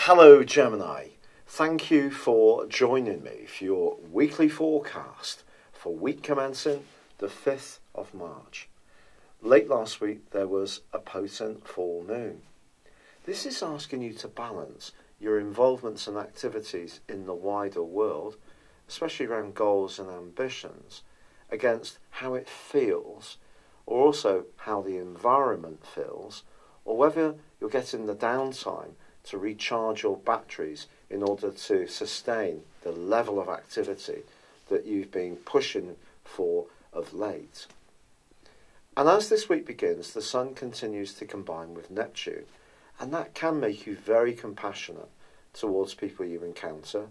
Hello Gemini, thank you for joining me for your weekly forecast for week commencing the 5th of March. Late last week there was a potent full moon. This is asking you to balance your involvements and activities in the wider world, especially around goals and ambitions, against how it feels, or also how the environment feels, or whether you're getting the downtime to recharge your batteries in order to sustain the level of activity that you've been pushing for of late. And as this week begins, the Sun continues to combine with Neptune, and that can make you very compassionate towards people you encounter.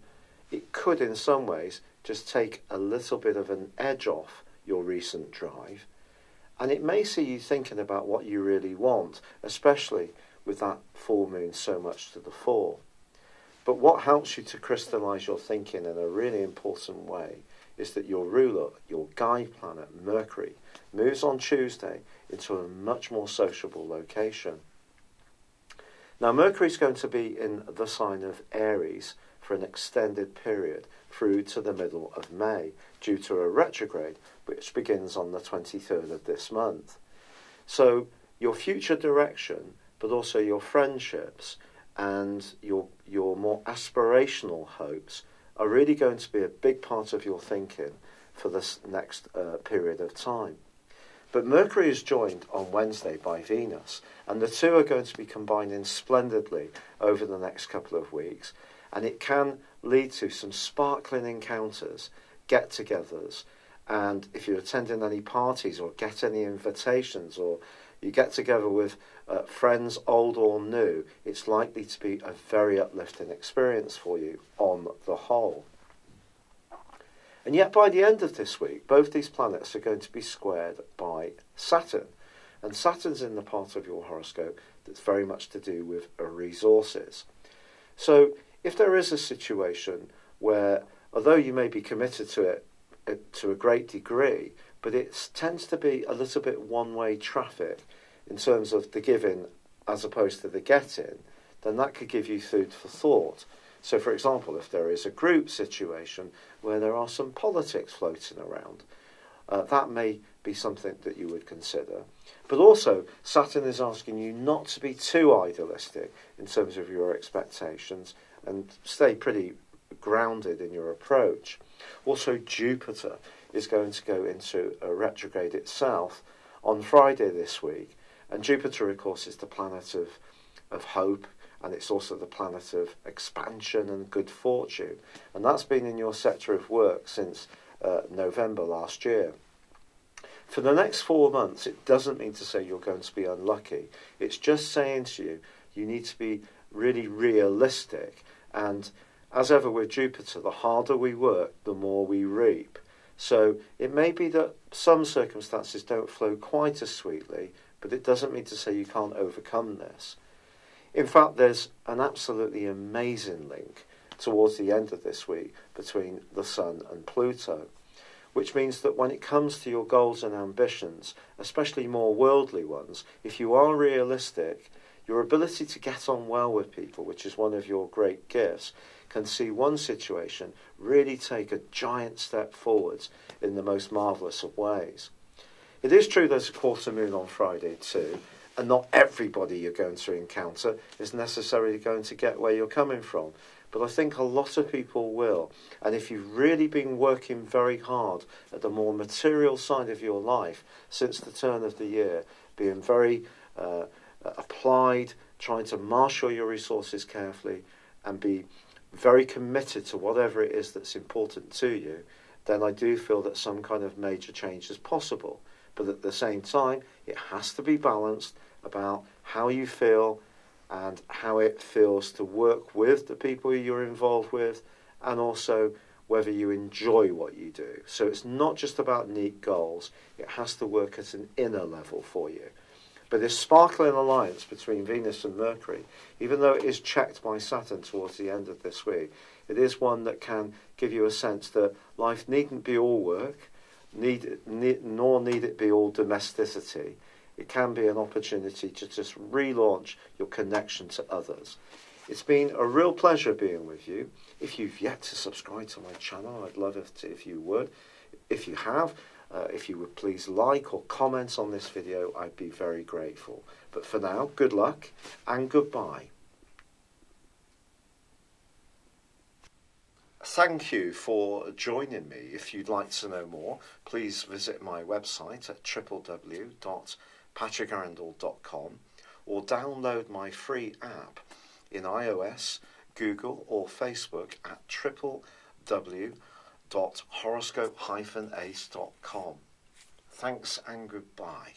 It could, in some ways, just take a little bit of an edge off your recent drive, and it may see you thinking about what you really want, especially with that full moon so much to the fore. But what helps you to crystallise your thinking in a really important way is that your ruler, your guide planet, Mercury, moves on Tuesday into a much more sociable location. Now, Mercury is going to be in the sign of Aries for an extended period through to the middle of May due to a retrograde which begins on the 23rd of this month. So your future direction, but also your friendships and your more aspirational hopes are really going to be a big part of your thinking for this next period of time. But Mercury is joined on Wednesday by Venus, and the two are going to be combining splendidly over the next couple of weeks, and it can lead to some sparkling encounters, get-togethers, and if you're attending any parties or get any invitations or you get together with friends old or new, it's likely to be a very uplifting experience for you on the whole. And yet by the end of this week, both these planets are going to be squared by Saturn. And Saturn's in the part of your horoscope that's very much to do with resources. So if there is a situation where, although you may be committed to it to a great degree, but it tends to be a little bit one-way traffic in terms of the giving as opposed to the getting, then that could give you food for thought. So, for example, if there is a group situation where there are some politics floating around, that may be something that you would consider. But also, Saturn is asking you not to be too idealistic in terms of your expectations and stay pretty grounded in your approach. Also, Jupiter is going to go into a retrograde itself on Friday this week. And Jupiter, of course, is the planet of hope, and it's also the planet of expansion and good fortune. And that's been in your sector of work since November last year. For the next 4 months, it doesn't mean to say you're going to be unlucky. It's just saying to you, you need to be really realistic. And as ever with Jupiter, the harder we work, the more we reap. So it may be that some circumstances don't flow quite as sweetly, but it doesn't mean to say you can't overcome this. In fact, there's an absolutely amazing link towards the end of this week between the Sun and Pluto, which means that when it comes to your goals and ambitions, especially more worldly ones, if you are realistic, your ability to get on well with people, which is one of your great gifts, can see one situation really take a giant step forwards in the most marvellous of ways. It is true there's a quarter moon on Friday too, and not everybody you're going to encounter is necessarily going to get where you're coming from. But I think a lot of people will. And if you've really been working very hard at the more material side of your life since the turn of the year, being very applied, trying to marshal your resources carefully and be very committed to whatever it is that's important to you, then I do feel that some kind of major change is possible. But at the same time, it has to be balanced about how you feel and how it feels to work with the people you're involved with, and also whether you enjoy what you do. So it's not just about neat goals, it has to work at an inner level for you. But this sparkling alliance between Venus and Mercury, even though it is checked by Saturn towards the end of this week, it is one that can give you a sense that life needn't be all work, nor need it be all domesticity. It can be an opportunity to just relaunch your connection to others. It's been a real pleasure being with you. If you've yet to subscribe to my channel, I'd love it if you would. If you have, if you would please like or comment on this video, I'd be very grateful. But for now, good luck and goodbye. Thank you for joining me. If you'd like to know more, please visit my website at www.patrickarundell.com or download my free app in iOS, Google or Facebook at www.horoscope-ace.com. Thanks and goodbye.